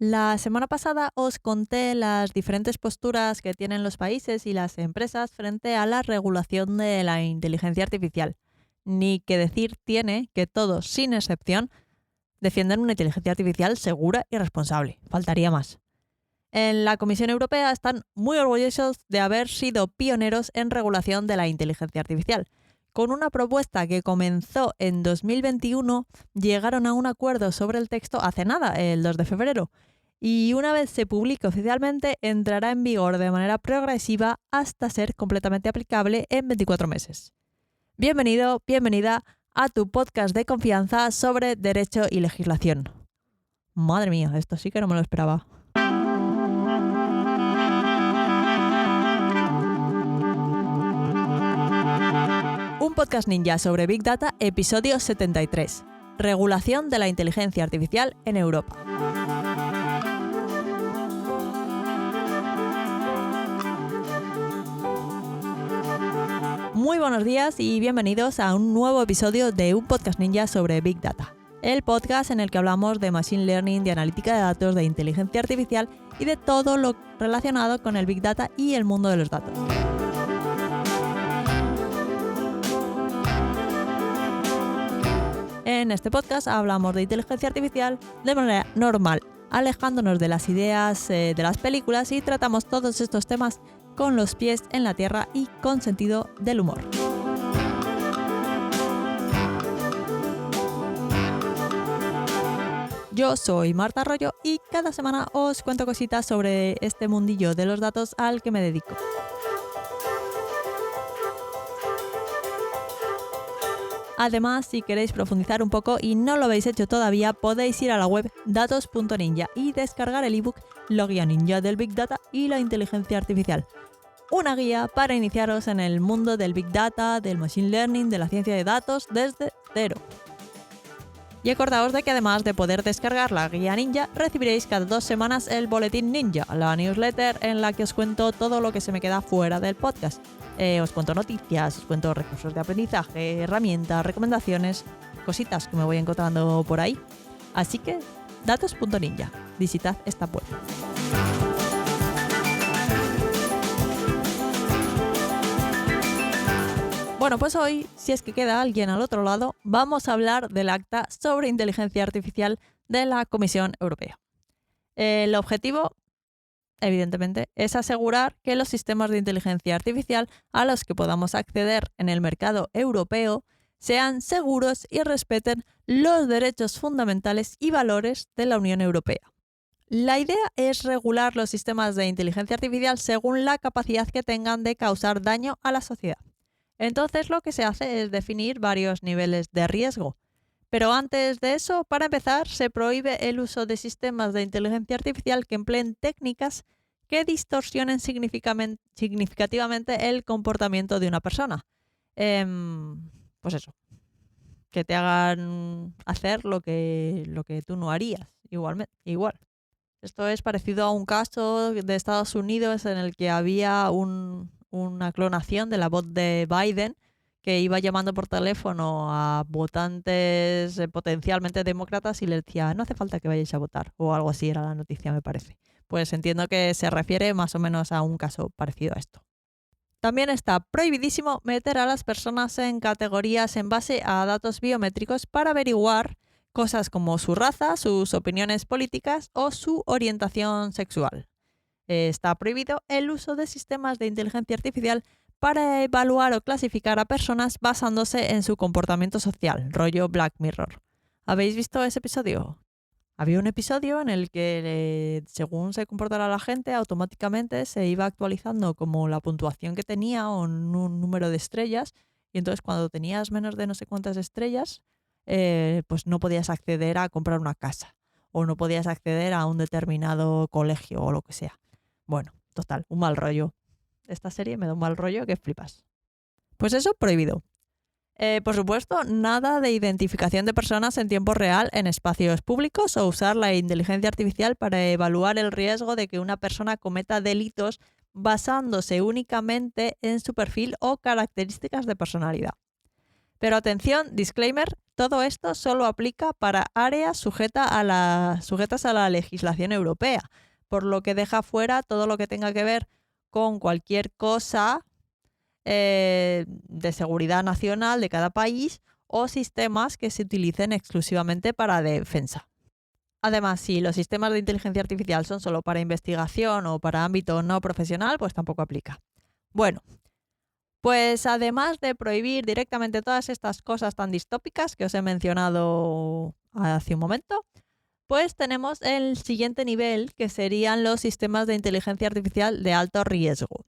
La semana pasada os conté las diferentes posturas que tienen los países y las empresas frente a la regulación de la inteligencia artificial. Ni que decir tiene que todos, sin excepción, defienden una inteligencia artificial segura y responsable. Faltaría más. En la Comisión Europea están muy orgullosos de haber sido pioneros en regulación de la inteligencia artificial. Con una propuesta que comenzó en 2021, llegaron a un acuerdo sobre el texto hace nada, el 2 de febrero. Y una vez se publique oficialmente, entrará en vigor de manera progresiva hasta ser completamente aplicable en 24 meses. Bienvenido, bienvenida a tu podcast de confianza sobre derecho y legislación. Madre mía, esto sí que no me lo esperaba. Un podcast ninja sobre Big Data, episodio 73. Regulación de la inteligencia artificial en Europa. Muy buenos días y bienvenidos a un nuevo episodio de un podcast ninja sobre Big Data. El podcast en el que hablamos de Machine Learning, de analítica de datos, de inteligencia artificial y de todo lo relacionado con el Big Data y el mundo de los datos. En este podcast hablamos de inteligencia artificial de manera normal, alejándonos de las ideas de las películas y tratamos todos estos temas con los pies en la tierra y con sentido del humor. Yo soy Marta Arroyo y cada semana os cuento cositas sobre este mundillo de los datos al que me dedico. Además, si queréis profundizar un poco y no lo habéis hecho todavía, podéis ir a la web datos.ninja y descargar el ebook La guía ninja del Big Data y la inteligencia artificial. Una guía para iniciaros en el mundo del Big Data, del Machine Learning, de la ciencia de datos desde cero. Y acordaos de que además de poder descargar la guía ninja, recibiréis cada 2 semanas el boletín ninja, la newsletter en la que os cuento todo lo que se me queda fuera del podcast. Os cuento noticias, os cuento recursos de aprendizaje, herramientas, recomendaciones, cositas que me voy encontrando por ahí. Así que, datos.ninja, visitad esta web. Bueno, pues hoy, si es que queda alguien al otro lado, vamos a hablar del acta sobre inteligencia artificial de la Comisión Europea. El objetivo, evidentemente, es asegurar que los sistemas de inteligencia artificial a los que podamos acceder en el mercado europeo sean seguros y respeten los derechos fundamentales y valores de la Unión Europea. La idea es regular los sistemas de inteligencia artificial según la capacidad que tengan de causar daño a la sociedad. Entonces lo que se hace es definir varios niveles de riesgo. Pero antes de eso, para empezar, se prohíbe el uso de sistemas de inteligencia artificial que empleen técnicas que distorsionen significativamente el comportamiento de una persona. Pues eso, que te hagan hacer lo que tú no harías, igual. Esto es parecido a un caso de Estados Unidos en el que había una clonación de la voz de Biden que iba llamando por teléfono a votantes potencialmente demócratas y le decía, no hace falta que vayáis a votar, o algo así era la noticia, me parece. Pues entiendo que se refiere más o menos a un caso parecido a esto. También está prohibidísimo meter a las personas en categorías en base a datos biométricos para averiguar cosas como su raza, sus opiniones políticas o su orientación sexual. Está prohibido el uso de sistemas de inteligencia artificial para evaluar o clasificar a personas basándose en su comportamiento social, rollo Black Mirror. ¿Habéis visto ese episodio? Había un episodio en el que, según se comportara la gente, automáticamente se iba actualizando como la puntuación que tenía o un número de estrellas, y entonces cuando tenías menos de no sé cuántas estrellas, pues no podías acceder a comprar una casa o no podías acceder a un determinado colegio o lo que sea. Bueno, total, un mal rollo. Esta serie me da un mal rollo que flipas. Pues eso, prohibido. Por supuesto, nada de identificación de personas en tiempo real en espacios públicos o usar la inteligencia artificial para evaluar el riesgo de que una persona cometa delitos basándose únicamente en su perfil o características de personalidad. Pero atención, disclaimer, todo esto solo aplica para áreas sujetas a la legislación europea, por lo que deja fuera todo lo que tenga que ver con cualquier cosa de seguridad nacional de cada país o sistemas que se utilicen exclusivamente para defensa. Además, si los sistemas de inteligencia artificial son solo para investigación o para ámbito no profesional, pues tampoco aplica. Bueno, pues además de prohibir directamente todas estas cosas tan distópicas que os he mencionado hace un momento, pues tenemos el siguiente nivel, que serían los sistemas de inteligencia artificial de alto riesgo.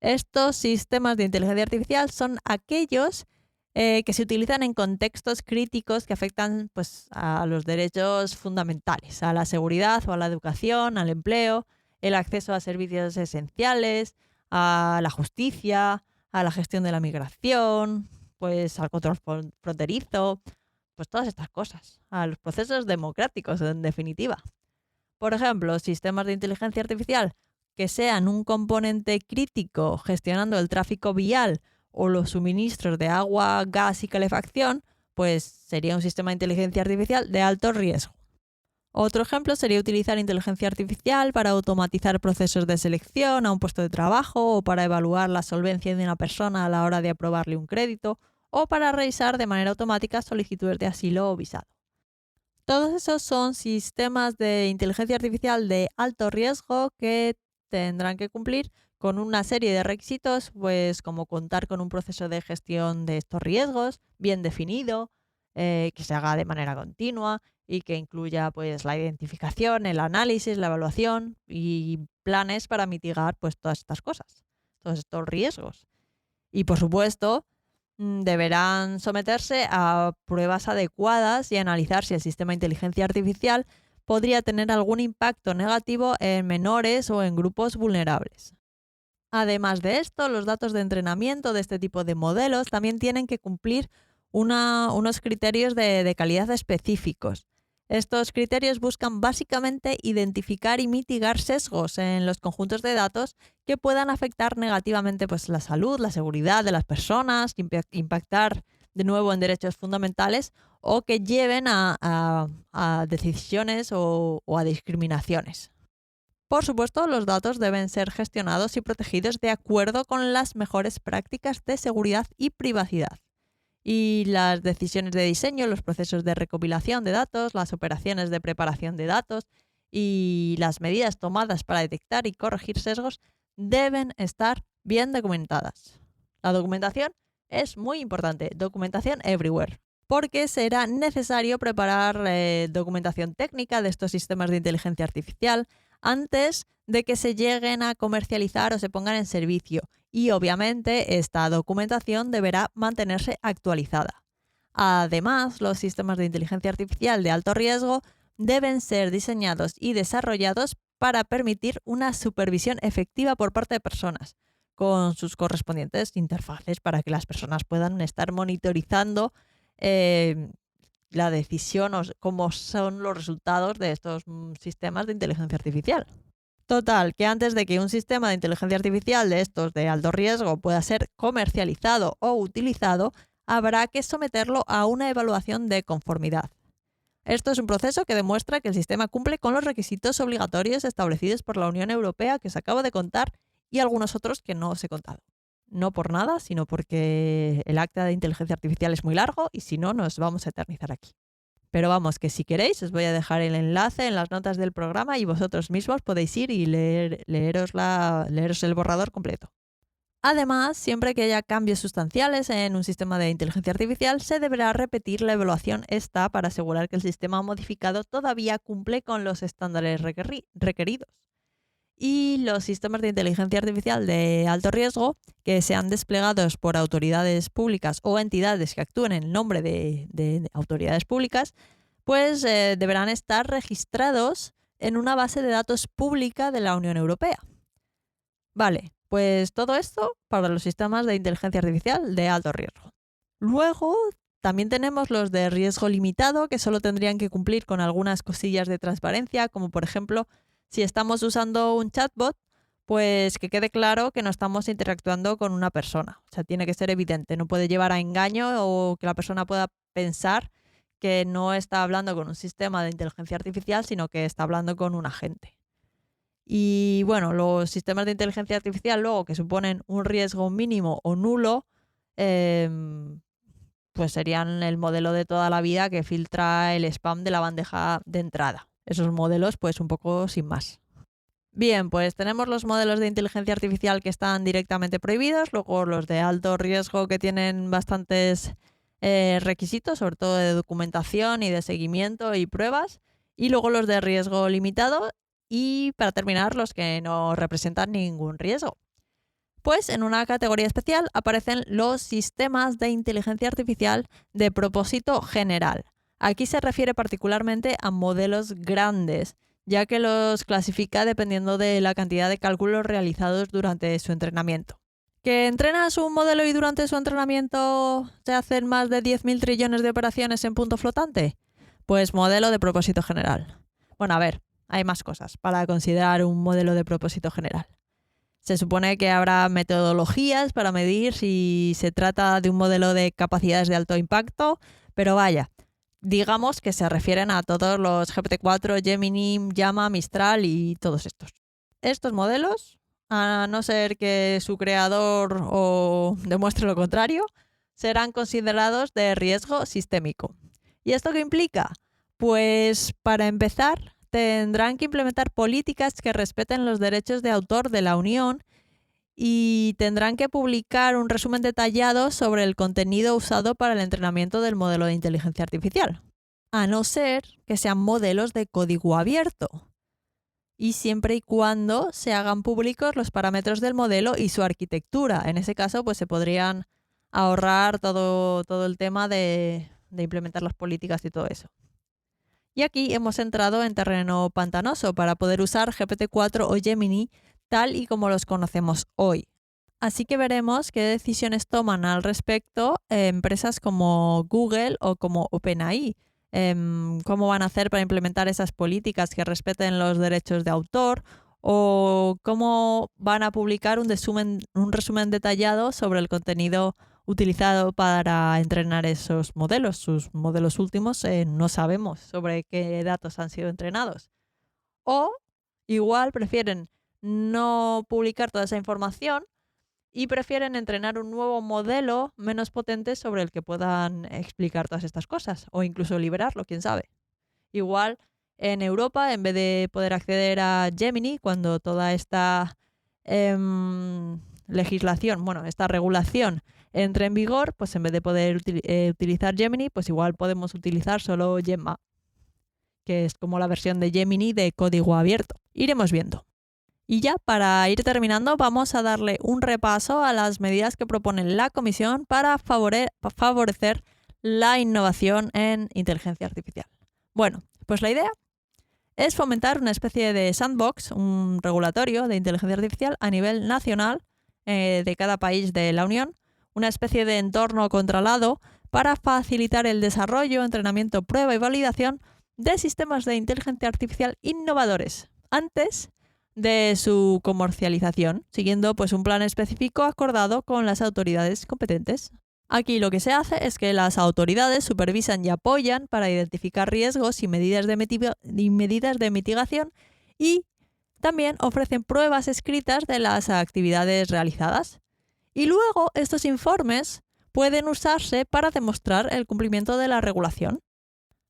Estos sistemas de inteligencia artificial son aquellos que se utilizan en contextos críticos que afectan pues, a los derechos fundamentales, a la seguridad o a la educación, al empleo, el acceso a servicios esenciales, a la justicia, a la gestión de la migración, pues al control fronterizo, pues todas estas cosas, a los procesos democráticos en definitiva. Por ejemplo, sistemas de inteligencia artificial que sean un componente crítico gestionando el tráfico vial o los suministros de agua, gas y calefacción, pues sería un sistema de inteligencia artificial de alto riesgo. Otro ejemplo sería utilizar inteligencia artificial para automatizar procesos de selección a un puesto de trabajo o para evaluar la solvencia de una persona a la hora de aprobarle un crédito o para revisar de manera automática solicitudes de asilo o visado. Todos esos son sistemas de inteligencia artificial de alto riesgo que tendrán que cumplir con una serie de requisitos, pues como contar con un proceso de gestión de estos riesgos bien definido, que se haga de manera continua y que incluya pues la identificación, el análisis, la evaluación y planes para mitigar pues todas estas cosas, todos estos riesgos. Y por supuesto, deberán someterse a pruebas adecuadas y analizar si el sistema de inteligencia artificial podría tener algún impacto negativo en menores o en grupos vulnerables. Además de esto, los datos de entrenamiento de este tipo de modelos también tienen que cumplir unos criterios de calidad específicos. Estos criterios buscan básicamente identificar y mitigar sesgos en los conjuntos de datos que puedan afectar negativamente pues, la salud, la seguridad de las personas, impactar de nuevo en derechos fundamentales o que lleven a decisiones o a discriminaciones. Por supuesto, los datos deben ser gestionados y protegidos de acuerdo con las mejores prácticas de seguridad y privacidad. Y las decisiones de diseño, los procesos de recopilación de datos, las operaciones de preparación de datos y las medidas tomadas para detectar y corregir sesgos deben estar bien documentadas. La documentación es muy importante, documentación everywhere, porque será necesario preparar documentación técnica de estos sistemas de inteligencia artificial antes de que se lleguen a comercializar o se pongan en servicio. Y obviamente esta documentación deberá mantenerse actualizada. Además, los sistemas de inteligencia artificial de alto riesgo deben ser diseñados y desarrollados para permitir una supervisión efectiva por parte de personas, con sus correspondientes interfaces para que las personas puedan estar monitorizando la decisión o cómo son los resultados de estos sistemas de inteligencia artificial. Total, que antes de que un sistema de inteligencia artificial de estos de alto riesgo pueda ser comercializado o utilizado, habrá que someterlo a una evaluación de conformidad. Esto es un proceso que demuestra que el sistema cumple con los requisitos obligatorios establecidos por la Unión Europea que os acabo de contar y algunos otros que no os he contado. No por nada, sino porque el acta de inteligencia artificial es muy largo y si no, nos vamos a eternizar aquí. Pero vamos, que si queréis os voy a dejar el enlace en las notas del programa y vosotros mismos podéis ir y leeros el borrador completo. Además, siempre que haya cambios sustanciales en un sistema de inteligencia artificial, se deberá repetir la evaluación esta para asegurar que el sistema modificado todavía cumple con los estándares requeridos. Y los sistemas de inteligencia artificial de alto riesgo que sean desplegados por autoridades públicas o entidades que actúen en nombre de autoridades públicas, pues deberán estar registrados en una base de datos pública de la Unión Europea. Vale, pues todo esto para los sistemas de inteligencia artificial de alto riesgo. Luego también tenemos los de riesgo limitado, que solo tendrían que cumplir con algunas cosillas de transparencia, como por ejemplo, si estamos usando un chatbot, pues que quede claro que no estamos interactuando con una persona. O sea, tiene que ser evidente, no puede llevar a engaño o que la persona pueda pensar que no está hablando con un sistema de inteligencia artificial, sino que está hablando con un agente. Y bueno, los sistemas de inteligencia artificial luego que suponen un riesgo mínimo o nulo, pues serían el modelo de toda la vida que filtra el spam de la bandeja de entrada. Esos modelos, pues un poco sin más. Bien, pues tenemos los modelos de inteligencia artificial que están directamente prohibidos, luego los de alto riesgo que tienen bastantes requisitos, sobre todo de documentación y de seguimiento y pruebas, y luego los de riesgo limitado y para terminar los que no representan ningún riesgo. Pues en una categoría especial aparecen los sistemas de inteligencia artificial de propósito general. Aquí se refiere particularmente a modelos grandes, ya que los clasifica dependiendo de la cantidad de cálculos realizados durante su entrenamiento. ¿Que entrenas un modelo y durante su entrenamiento se hacen más de 10.000 trillones de operaciones en punto flotante? Pues modelo de propósito general. Bueno, a ver, hay más cosas para considerar un modelo de propósito general. Se supone que habrá metodologías para medir si se trata de un modelo de capacidades de alto impacto, pero vaya, digamos que se refieren a todos los GPT-4, Gemini, Llama, Mistral y todos estos. Estos modelos, a no ser que su creador o demuestre lo contrario, serán considerados de riesgo sistémico. ¿Y esto qué implica? Pues para empezar, tendrán que implementar políticas que respeten los derechos de autor de la Unión y tendrán que publicar un resumen detallado sobre el contenido usado para el entrenamiento del modelo de inteligencia artificial, a no ser que sean modelos de código abierto y siempre y cuando se hagan públicos los parámetros del modelo y su arquitectura. En ese caso, pues se podrían ahorrar todo el tema de implementar las políticas y todo eso. Y aquí hemos entrado en terreno pantanoso para poder usar GPT-4 o Gemini tal y como los conocemos hoy. Así que veremos qué decisiones toman al respecto empresas como Google o como OpenAI. Cómo van a hacer para implementar esas políticas que respeten los derechos de autor o cómo van a publicar un resumen detallado sobre el contenido utilizado para entrenar esos modelos. Sus modelos últimos no sabemos sobre qué datos han sido entrenados. O igual prefieren no publicar toda esa información y prefieren entrenar un nuevo modelo menos potente sobre el que puedan explicar todas estas cosas o incluso liberarlo, quién sabe. Igual en Europa, en vez de poder acceder a Gemini, cuando toda esta legislación, esta regulación entre en vigor, pues en vez de poder utilizar Gemini, pues igual podemos utilizar solo Gemma, que es como la versión de Gemini de código abierto. Iremos viendo. Y ya para ir terminando, vamos a darle un repaso a las medidas que propone la Comisión para favorecer la innovación en inteligencia artificial. Bueno, pues la idea es fomentar una especie de sandbox, un regulatorio de inteligencia artificial a nivel nacional de cada país de la Unión, una especie de entorno controlado para facilitar el desarrollo, entrenamiento, prueba y validación de sistemas de inteligencia artificial innovadores antes de su comercialización, siguiendo pues un plan específico acordado con las autoridades competentes. Aquí lo que se hace es que las autoridades supervisan y apoyan para identificar riesgos y medidas de mitigación y también ofrecen pruebas escritas de las actividades realizadas. Y luego estos informes pueden usarse para demostrar el cumplimiento de la regulación.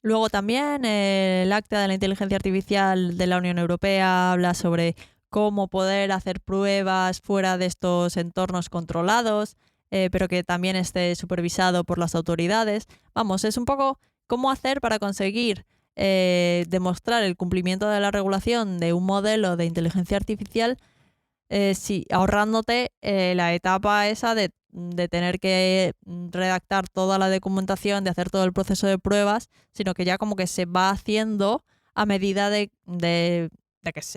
Luego también el Acta de la Inteligencia Artificial de la Unión Europea habla sobre cómo poder hacer pruebas fuera de estos entornos controlados, pero que también esté supervisado por las autoridades. Vamos, es un poco cómo hacer para conseguir demostrar el cumplimiento de la regulación de un modelo de inteligencia artificial, ahorrándote la etapa esa de tener que redactar toda la documentación, de hacer todo el proceso de pruebas, sino que ya como que se va haciendo a medida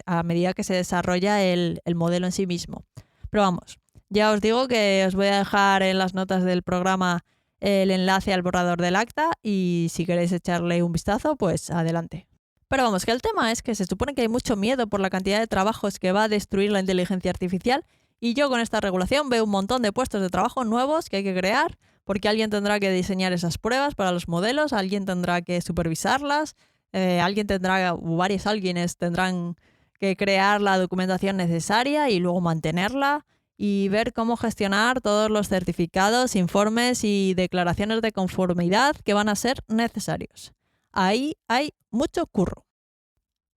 a medida que se desarrolla el modelo en sí mismo. Pero vamos, ya os digo que os voy a dejar en las notas del programa el enlace al borrador del acta y si queréis echarle un vistazo, pues adelante. Pero vamos, que el tema es que se supone que hay mucho miedo por la cantidad de trabajos que va a destruir la inteligencia artificial y yo con esta regulación veo un montón de puestos de trabajo nuevos que hay que crear porque alguien tendrá que diseñar esas pruebas para los modelos, alguien tendrá que supervisarlas, alguien tendrá, o varios alguienes tendrán que crear la documentación necesaria y luego mantenerla y ver cómo gestionar todos los certificados, informes y declaraciones de conformidad que van a ser necesarios. Ahí hay mucho curro.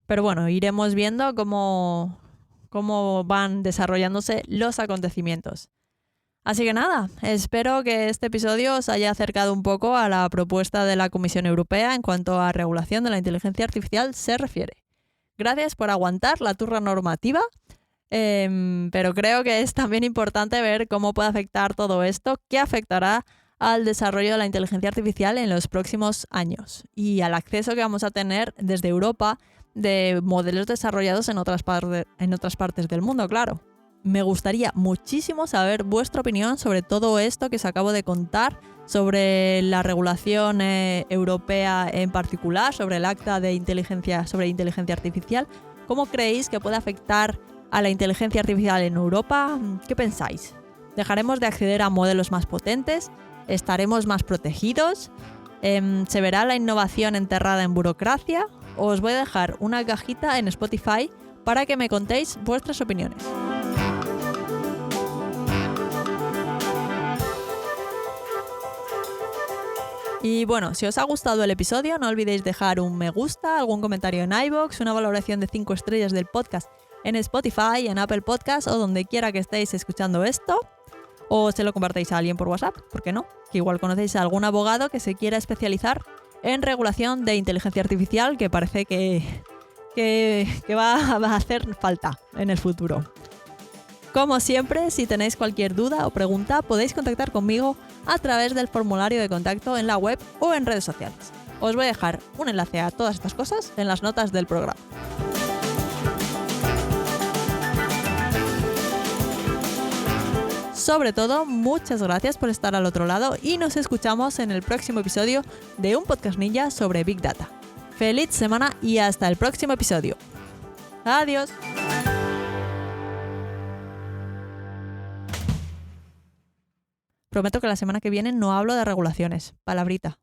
Pero bueno, iremos viendo cómo van desarrollándose los acontecimientos. Así que nada, espero que este episodio os haya acercado un poco a la propuesta de la Comisión Europea en cuanto a regulación de la inteligencia artificial se refiere. Gracias por aguantar la turra normativa, pero creo que es también importante ver cómo puede afectar todo esto, qué afectará al desarrollo de la inteligencia artificial en los próximos años y al acceso que vamos a tener desde Europa de modelos desarrollados en otras partes del mundo, claro. Me gustaría muchísimo saber vuestra opinión sobre todo esto que os acabo de contar, sobre la regulación europea en particular, sobre el acta de sobre inteligencia artificial. ¿Cómo creéis que puede afectar a la inteligencia artificial en Europa? ¿Qué pensáis? ¿Dejaremos de acceder a modelos más potentes? ¿Estaremos más protegidos? ¿Se verá la innovación enterrada en burocracia? Os voy a dejar una cajita en Spotify para que me contéis vuestras opiniones. Y bueno, si os ha gustado el episodio, no olvidéis dejar un me gusta, algún comentario en iVoox, una valoración de 5 estrellas del podcast en Spotify, en Apple Podcasts o donde quiera que estéis escuchando esto. O se lo compartáis a alguien por WhatsApp, ¿por qué no? Que igual conocéis a algún abogado que se quiera especializar en regulación de inteligencia artificial, que parece que va a hacer falta en el futuro. Como siempre, si tenéis cualquier duda o pregunta, podéis contactar conmigo a través del formulario de contacto en la web o en redes sociales. Os voy a dejar un enlace a todas estas cosas en las notas del programa. Sobre todo, muchas gracias por estar al otro lado y nos escuchamos en el próximo episodio de Un Podcast Ninja sobre Big Data. ¡Feliz semana y hasta el próximo episodio! ¡Adiós! Prometo que la semana que viene no hablo de regulaciones. Palabrita.